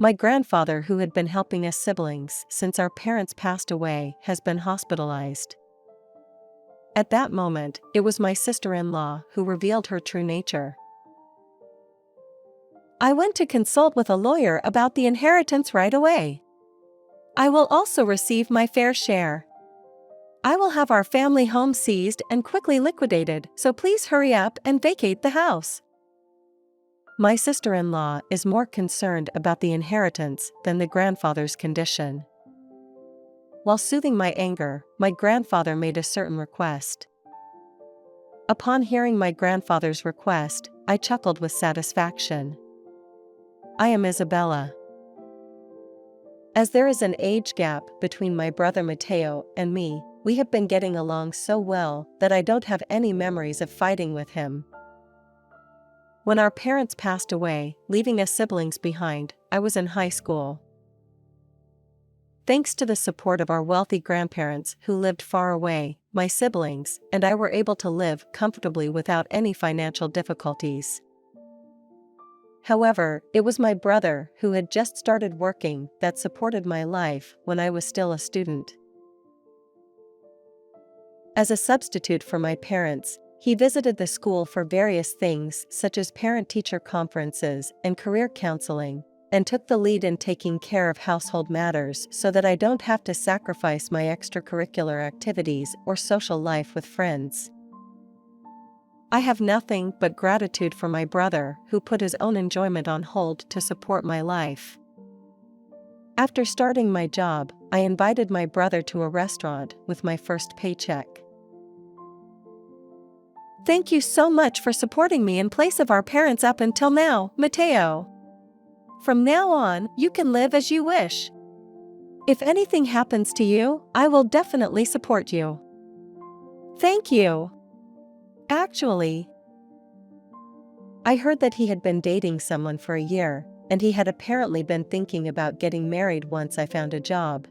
My grandfather, who had been helping us siblings since our parents passed away, has been hospitalized. At that moment, it was my sister-in-law who revealed her true nature. I went to consult with a lawyer about the inheritance right away. I will also receive my fair share. I will have our family home seized and quickly liquidated, so please hurry up and vacate the house. My sister-in-law is more concerned about the inheritance than the grandfather's condition. While soothing my anger, my grandfather made a certain request. Upon hearing my grandfather's request, I chuckled with satisfaction. I am Isabella. As there is an age gap between my brother Matteo and me, we have been getting along so well that I don't have any memories of fighting with him. When our parents passed away, leaving us siblings behind, I was in high school. Thanks to the support of our wealthy grandparents who lived far away, my siblings and I were able to live comfortably without any financial difficulties. However, it was my brother, who had just started working, that supported my life when I was still a student. As a substitute for my parents, he visited the school for various things such as parent-teacher conferences and career counseling, and took the lead in taking care of household matters so that I don't have to sacrifice my extracurricular activities or social life with friends. I have nothing but gratitude for my brother, who put his own enjoyment on hold to support my life. After starting my job, I invited my brother to a restaurant with my first paycheck. Thank you so much for supporting me in place of our parents up until now, Matteo. From now on, you can live as you wish. If anything happens to you, I will definitely support you. Thank you. Actually, I heard that he had been dating someone for a year, and he had apparently been thinking about getting married once I found a job.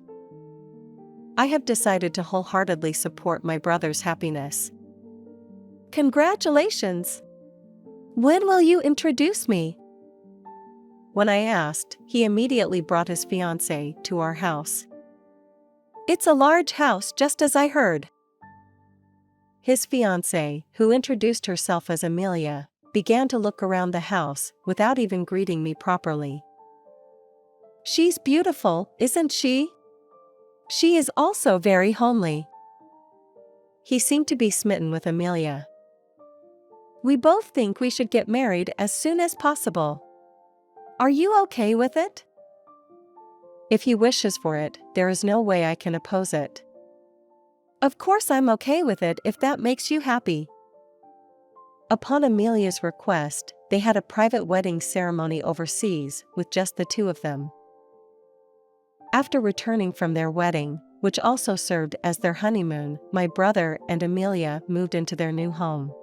I have decided to wholeheartedly support my brother's happiness. Congratulations! When will you introduce me? When I asked, he immediately brought his fiancée to our house. It's a large house, just as I heard. His fiancée, who introduced herself as Amelia, began to look around the house without even greeting me properly. She's beautiful, isn't she? She is also very homely. He seemed to be smitten with Amelia. We both think we should get married as soon as possible. Are you okay with it? If he wishes for it, there is no way I can oppose it. Of course I'm okay with it if that makes you happy. Upon Amelia's request, they had a private wedding ceremony overseas with just the two of them. After returning from their wedding, which also served as their honeymoon, my brother and Amelia moved into their new home.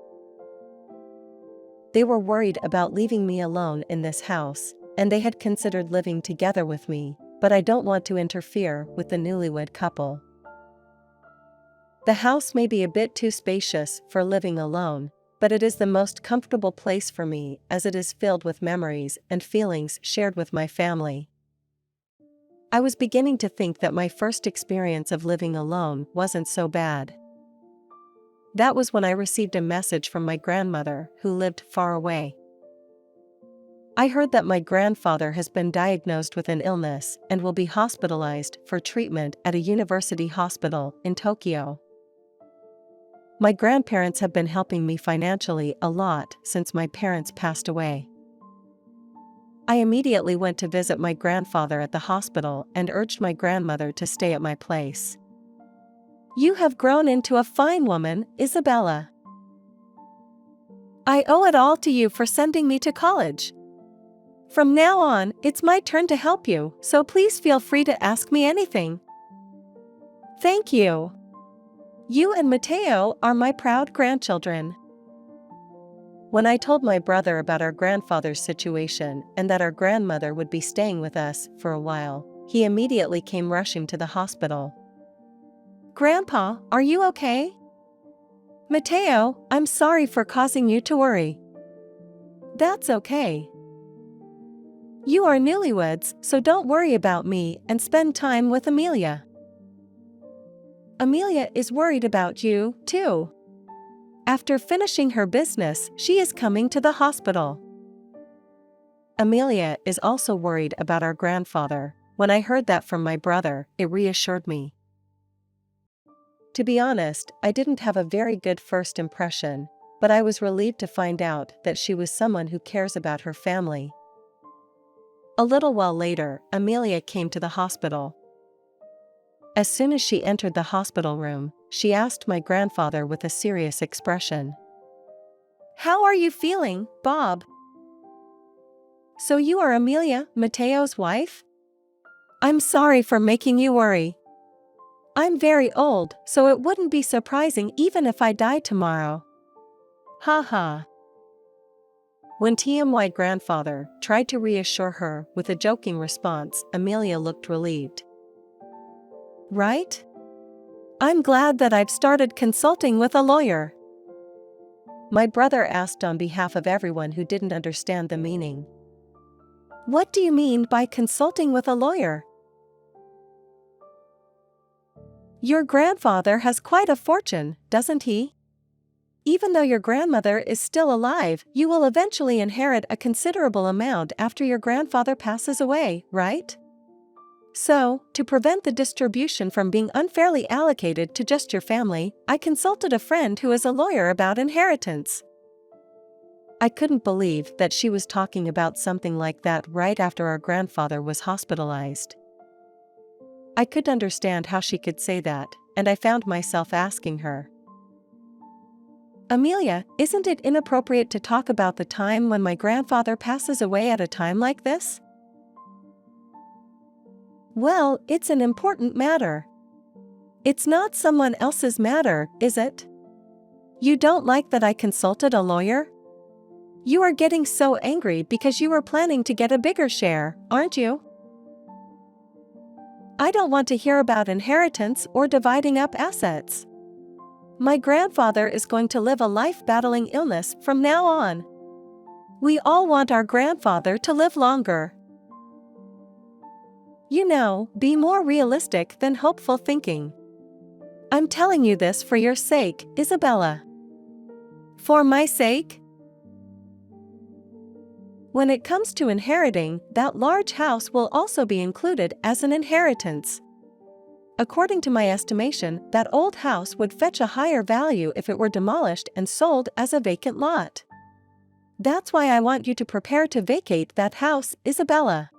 They were worried about leaving me alone in this house, and they had considered living together with me, but I don't want to interfere with the newlywed couple. The house may be a bit too spacious for living alone, but it is the most comfortable place for me as it is filled with memories and feelings shared with my family. I was beginning to think that my first experience of living alone wasn't so bad. That was when I received a message from my grandmother, who lived far away. I heard that my grandfather has been diagnosed with an illness and will be hospitalized for treatment at a university hospital in Tokyo. My grandparents have been helping me financially a lot since my parents passed away. I immediately went to visit my grandfather at the hospital and urged my grandmother to stay at my place. You have grown into a fine woman, Isabella. I owe it all to you for sending me to college. From now on, it's my turn to help you, so please feel free to ask me anything. Thank you. You and Matteo are my proud grandchildren. When I told my brother about our grandfather's situation and that our grandmother would be staying with us for a while, he immediately came rushing to the hospital. Grandpa, are you okay? Matteo, I'm sorry for causing you to worry. That's okay. You are newlyweds, so don't worry about me and spend time with Amelia. Amelia is worried about you, too. After finishing her business, she is coming to the hospital. Amelia is also worried about our grandfather. When I heard that from my brother, it reassured me. To be honest, I didn't have a very good first impression, but I was relieved to find out that she was someone who cares about her family. A little while later, Amelia came to the hospital. As soon as she entered the hospital room, she asked my grandfather with a serious expression, "How are you feeling, Bob?" "So you are Amelia, Mateo's wife? I'm sorry for making you worry. I'm very old, so it wouldn't be surprising even if I died tomorrow. Ha ha." When TMY grandfather tried to reassure her with a joking response, Amelia looked relieved. "Right? I'm glad that I've started consulting with a lawyer." My brother asked on behalf of everyone who didn't understand the meaning. "What do you mean by consulting with a lawyer?" "Your grandfather has quite a fortune, doesn't he? Even though your grandmother is still alive, you will eventually inherit a considerable amount after your grandfather passes away, right? So, to prevent the distribution from being unfairly allocated to just your family, I consulted a friend who is a lawyer about inheritance." I couldn't believe that she was talking about something like that right after our grandfather was hospitalized. I could understand how she could say that, and I found myself asking her, "Amelia, isn't it inappropriate to talk about the time when my grandfather passes away at a time like this?" "Well, it's an important matter. It's not someone else's matter, is it? You don't like that I consulted a lawyer? You are getting so angry because you were planning to get a bigger share, aren't you?" "I don't want to hear about inheritance or dividing up assets. My grandfather is going to live a life battling illness from now on. We all want our grandfather to live longer. You know, be more realistic than hopeful thinking. I'm telling you this for your sake, Isabella." "For my sake?" "When it comes to inheriting, that large house will also be included as an inheritance. According to my estimation, that old house would fetch a higher value if it were demolished and sold as a vacant lot. That's why I want you to prepare to vacate that house, Isabella."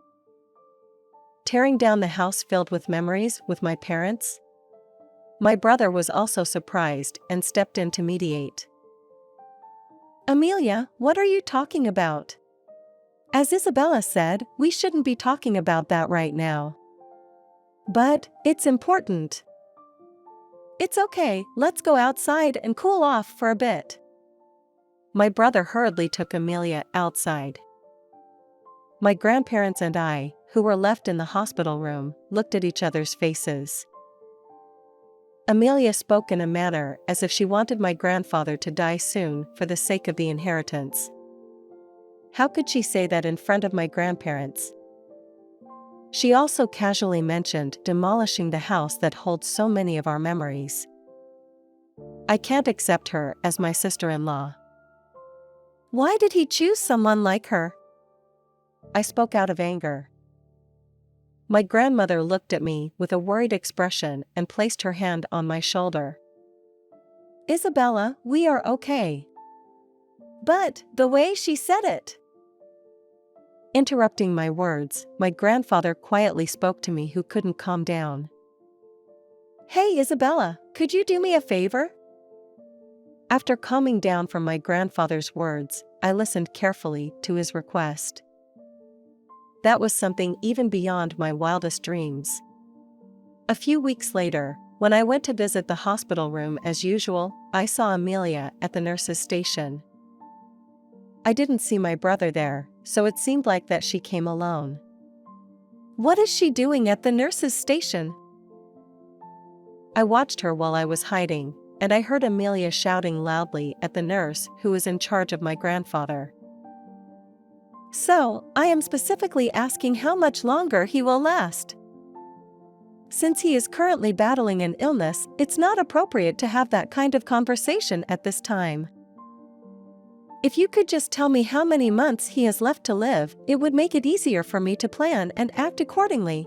Tearing down the house filled with memories with my parents? My brother was also surprised and stepped in to mediate. "Amelia, what are you talking about? As Isabella said, we shouldn't be talking about that right now." "But, it's important." "It's okay, let's go outside and cool off for a bit." My brother hurriedly took Amelia outside. My grandparents and I, who were left in the hospital room, looked at each other's faces. Amelia spoke in a manner as if she wanted my grandfather to die soon for the sake of the inheritance. How could she say that in front of my grandparents? She also casually mentioned demolishing the house that holds so many of our memories. I can't accept her as my sister-in-law. "Why did he choose someone like her?" I spoke out of anger. My grandmother looked at me with a worried expression and placed her hand on my shoulder. "Isabella, we are okay." "But, the way she said it." Interrupting my words, my grandfather quietly spoke to me who couldn't calm down. "Hey Isabella, could you do me a favor?" After calming down from my grandfather's words, I listened carefully to his request. That was something even beyond my wildest dreams. A few weeks later, when I went to visit the hospital room as usual, I saw Amelia at the nurse's station. I didn't see my brother there, so it seemed like that she came alone. "What is she doing at the nurse's station?" I watched her while I was hiding, and I heard Amelia shouting loudly at the nurse who was in charge of my grandfather. So, I am specifically asking how much longer he will last. Since he is currently battling an illness, it's not appropriate to have that kind of conversation at this time. If you could just tell me how many months he has left to live, it would make it easier for me to plan and act accordingly.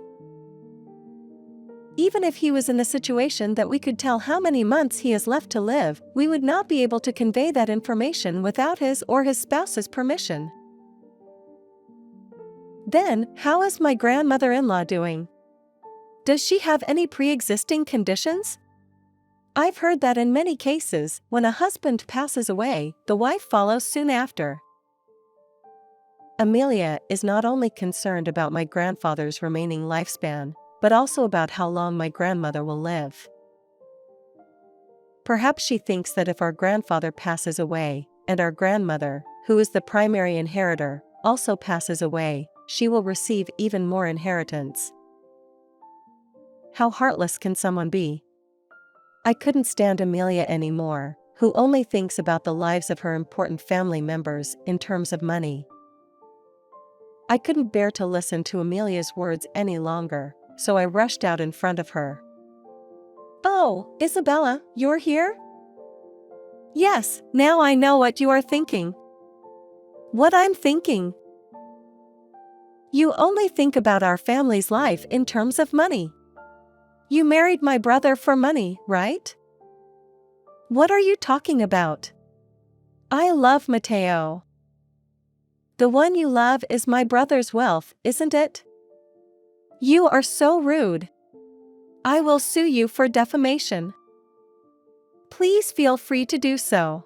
Even if he was in a situation that we could tell how many months he has left to live, we would not be able to convey that information without his or his spouse's permission. Then, how is my grandmother-in-law doing? Does she have any pre-existing conditions? I've heard that in many cases, when a husband passes away, the wife follows soon after. Amelia is not only concerned about my grandfather's remaining lifespan, but also about how long my grandmother will live. Perhaps she thinks that if our grandfather passes away, and our grandmother, who is the primary inheritor, also passes away, she will receive even more inheritance. How heartless can someone be? I couldn't stand Amelia anymore, who only thinks about the lives of her important family members in terms of money. I couldn't bear to listen to Amelia's words any longer, so I rushed out in front of her. "Oh, Isabella, you're here?" "Yes, now I know what you are thinking." "What I'm thinking?" "You only think about our family's life in terms of money. You married my brother for money, right?" "What are you talking about?" "I love Matteo." "The one you love is my brother's wealth, isn't it?" "You are so rude. I will sue you for defamation." "Please feel free to do so.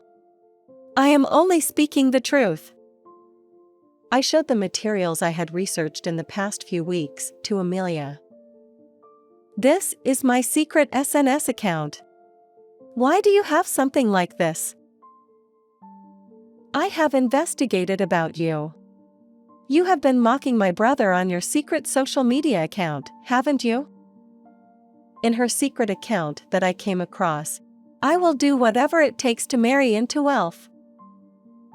I am only speaking the truth." I showed the materials I had researched in the past few weeks to Amelia. "This is my secret SNS account. Why do you have something like this?" "I have investigated about you. You have been mocking my brother on your secret social media account, haven't you?" In her secret account that I came across, "I will do whatever it takes to marry into wealth.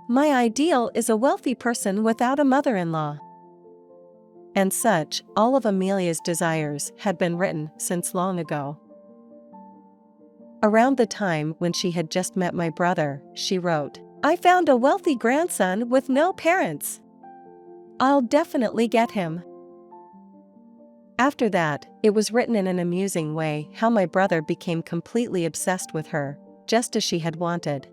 My ideal is a wealthy person without a mother-in-law." And such, all of Amelia's desires had been written since long ago. Around the time when she had just met my brother, she wrote, "I found a wealthy grandson with no parents. I'll definitely get him." After that, it was written in an amusing way how my brother became completely obsessed with her, just as she had wanted.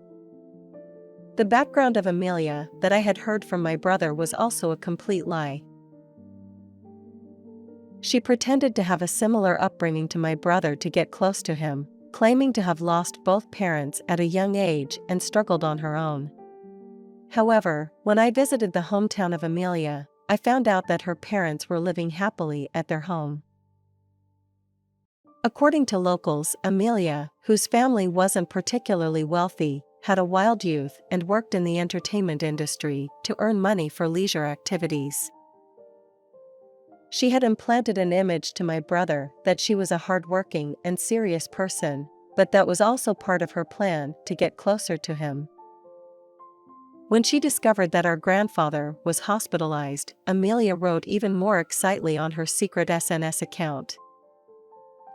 The background of Amelia that I had heard from my brother was also a complete lie. She pretended to have a similar upbringing to my brother to get close to him, claiming to have lost both parents at a young age and struggled on her own. However, when I visited the hometown of Amelia, I found out that her parents were living happily at their home. According to locals, Amelia, whose family wasn't particularly wealthy, had a wild youth and worked in the entertainment industry to earn money for leisure activities. She had implanted an image to my brother that she was a hardworking and serious person, but that was also part of her plan to get closer to him. When she discovered that our grandfather was hospitalized, Amelia wrote even more excitedly on her secret SNS account,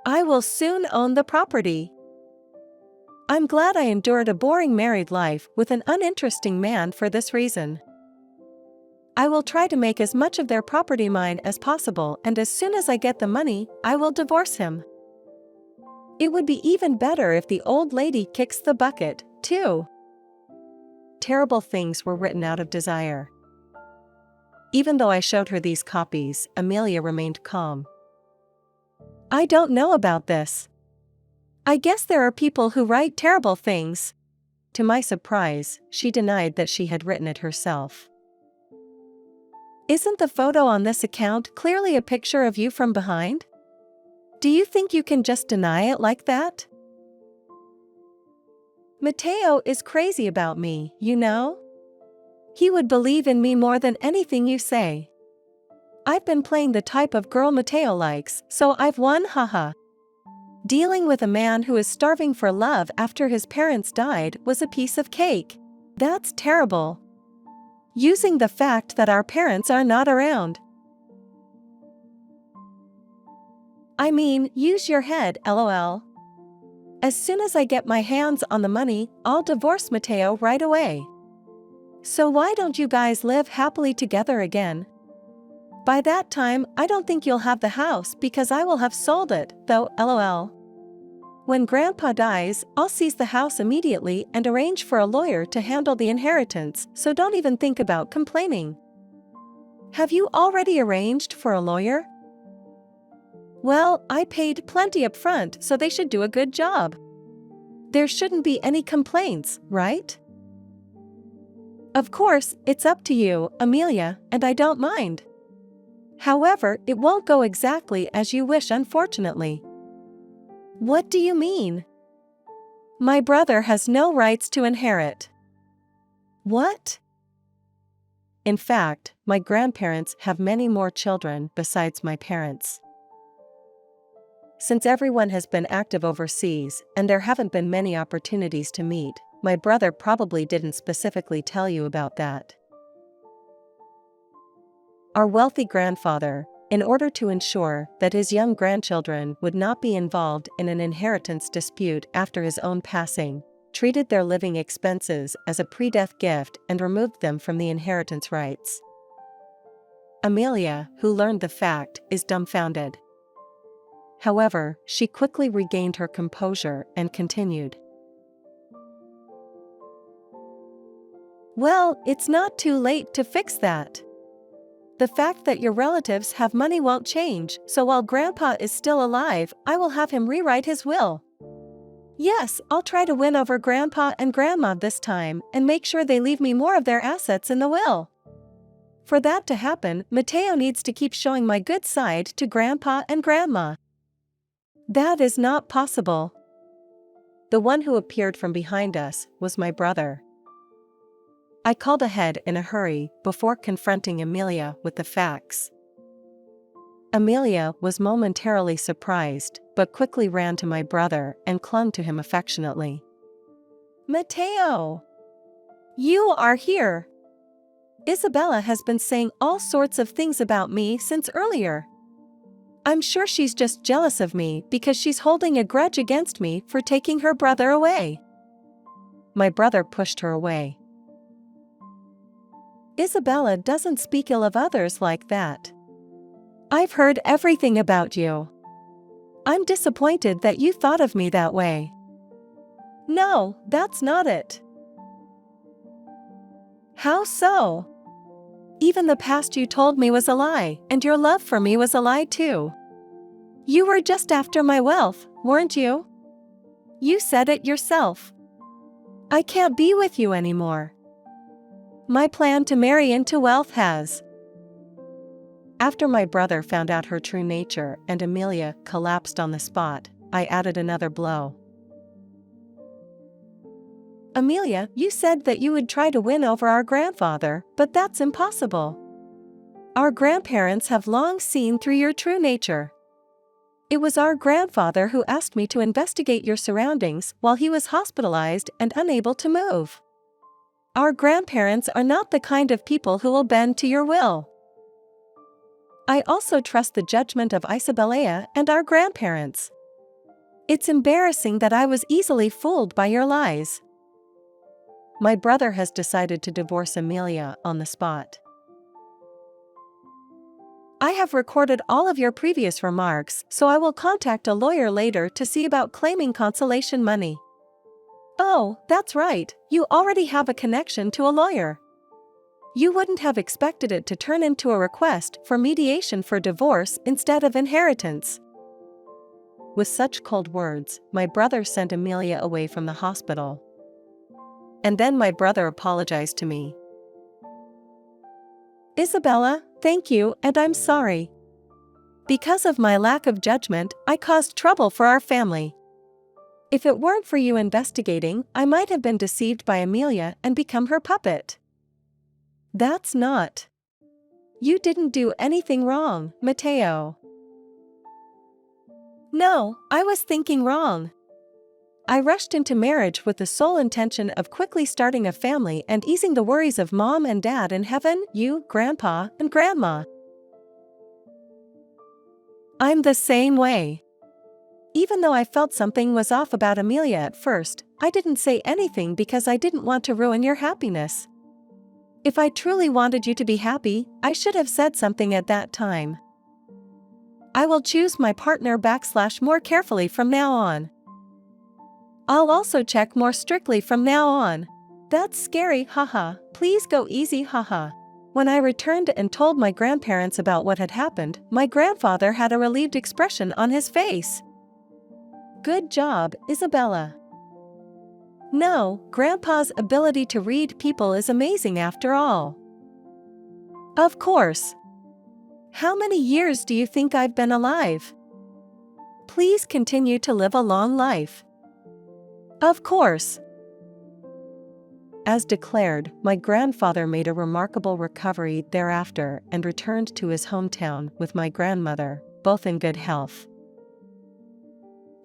"I will soon own the property. I'm glad I endured a boring married life with an uninteresting man for this reason. I will try to make as much of their property mine as possible, and as soon as I get the money, I will divorce him. It would be even better if the old lady kicks the bucket, too." Terrible things were written out of desire. Even though I showed her these copies, Amelia remained calm. "I don't know about this. I guess there are people who write terrible things." To my surprise, she denied that she had written it herself. "Isn't the photo on this account clearly a picture of you from behind? Do you think you can just deny it like that?" "Matteo is crazy about me, you know? He would believe in me more than anything you say. I've been playing the type of girl Matteo likes, so I've won, haha. Dealing with a man who is starving for love after his parents died was a piece of cake. That's terrible. Using the fact that our parents are not around. I mean, use your head, lol. As soon as I get my hands on the money, I'll divorce Mateo right away. So why don't you guys live happily together again? By that time, I don't think you'll have the house because I will have sold it, though, lol. When Grandpa dies, I'll seize the house immediately and arrange for a lawyer to handle the inheritance, so don't even think about complaining. Have you already arranged for a lawyer? Well, I paid plenty up front, so they should do a good job. There shouldn't be any complaints, right? Of course, it's up to you, Amelia, and I don't mind. However, it won't go exactly as you wish, unfortunately. What do you mean? My brother has no rights to inherit. What? In fact, my grandparents have many more children besides my parents. Since everyone has been active overseas and there haven't been many opportunities to meet, my brother probably didn't specifically tell you about that. Our wealthy grandfather, in order to ensure that his young grandchildren would not be involved in an inheritance dispute after his own passing, treated their living expenses as a pre-death gift and removed them from the inheritance rights. Amelia, who learned the fact, is dumbfounded. However, she quickly regained her composure and continued. Well, it's not too late to fix that. The fact that your relatives have money won't change, so while Grandpa is still alive, I will have him rewrite his will. Yes, I'll try to win over Grandpa and Grandma this time and make sure they leave me more of their assets in the will. For that to happen, Mateo needs to keep showing my good side to Grandpa and Grandma. That is not possible. The one who appeared from behind us was my brother. I called ahead in a hurry before confronting Amelia with the facts. Amelia was momentarily surprised, but quickly ran to my brother and clung to him affectionately. Mateo! You are here! Isabella has been saying all sorts of things about me since earlier. I'm sure she's just jealous of me because she's holding a grudge against me for taking her brother away. My brother pushed her away. Isabella doesn't speak ill of others like that. I've heard everything about you. I'm disappointed that you thought of me that way. No, that's not it. How so? Even the past you told me was a lie, and your love for me was a lie too. You were just after my wealth, weren't you? You said it yourself. I can't be with you anymore. My plan to marry into wealth has. After my brother found out her true nature and Amelia collapsed on the spot, I added another blow. Amelia, you said that you would try to win over our grandfather, but that's impossible. Our grandparents have long seen through your true nature. It was our grandfather who asked me to investigate your surroundings while he was hospitalized and unable to move. Our grandparents are not the kind of people who will bend to your will. I also trust the judgment of Isabella and our grandparents. It's embarrassing that I was easily fooled by your lies. My brother has decided to divorce Amelia on the spot. I have recorded all of your previous remarks, so I will contact a lawyer later to see about claiming consolation money. Oh, that's right, you already have a connection to a lawyer. You wouldn't have expected it to turn into a request for mediation for divorce instead of inheritance. With such cold words, my brother sent Amelia away from the hospital. And then my brother apologized to me. Isabella, thank you, and I'm sorry. Because of my lack of judgment, I caused trouble for our family. If it weren't for you investigating, I might have been deceived by Amelia and become her puppet. That's not. You didn't do anything wrong, Mateo. No, I was thinking wrong. I rushed into marriage with the sole intention of quickly starting a family and easing the worries of mom and dad in heaven, you, grandpa, and grandma. I'm the same way. Even though I felt something was off about Amelia at first, I didn't say anything because I didn't want to ruin your happiness. If I truly wanted you to be happy, I should have said something at that time. I will choose my partner / more carefully from now on. I'll also check more strictly from now on. That's scary, haha, please go easy, haha. When I returned and told my grandparents about what had happened, my grandfather had a relieved expression on his face. Good job, Isabella. No, Grandpa's ability to read people is amazing after all. Of course. How many years do you think I've been alive? Please continue to live a long life. Of course. As declared, my grandfather made a remarkable recovery thereafter and returned to his hometown with my grandmother, both in good health.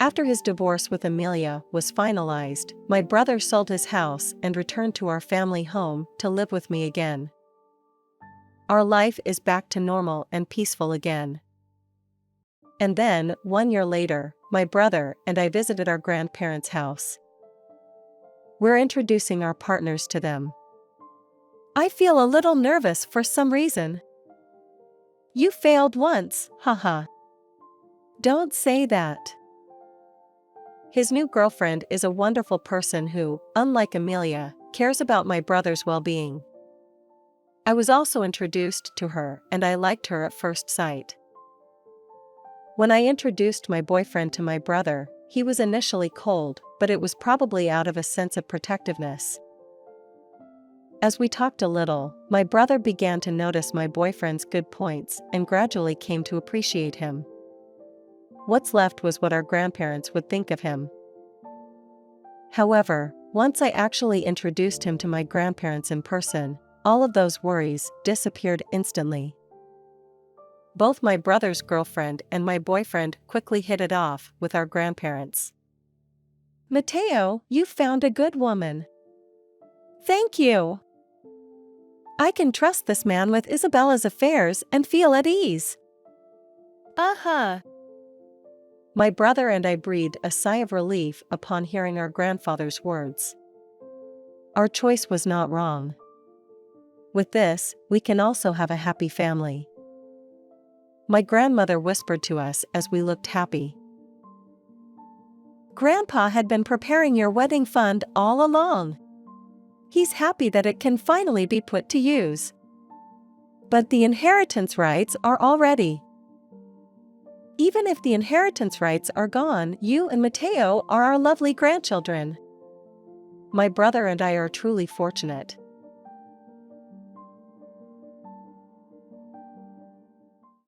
After his divorce with Amelia was finalized, my brother sold his house and returned to our family home to live with me again. Our life is back to normal and peaceful again. And then, 1 year later, my brother and I visited our grandparents' house. We're introducing our partners to them. I feel a little nervous for some reason. You failed once, haha. Don't say that. His new girlfriend is a wonderful person who, unlike Amelia, cares about my brother's well-being. I was also introduced to her and I liked her at first sight. When I introduced my boyfriend to my brother, he was initially cold, but it was probably out of a sense of protectiveness. As we talked a little, my brother began to notice my boyfriend's good points and gradually came to appreciate him. What's left was what our grandparents would think of him. However, once I actually introduced him to my grandparents in person, all of those worries disappeared instantly. Both my brother's girlfriend and my boyfriend quickly hit it off with our grandparents. Mateo, you found a good woman. Thank you. I can trust this man with Isabella's affairs and feel at ease. Uh-huh. My brother and I breathed a sigh of relief upon hearing our grandfather's words. Our choice was not wrong. With this, we can also have a happy family. My grandmother whispered to us as we looked happy. Grandpa had been preparing your wedding fund all along. He's happy that it can finally be put to use. But the inheritance rights are already. Even if the inheritance rights are gone, you and Mateo are our lovely grandchildren. My brother and I are truly fortunate.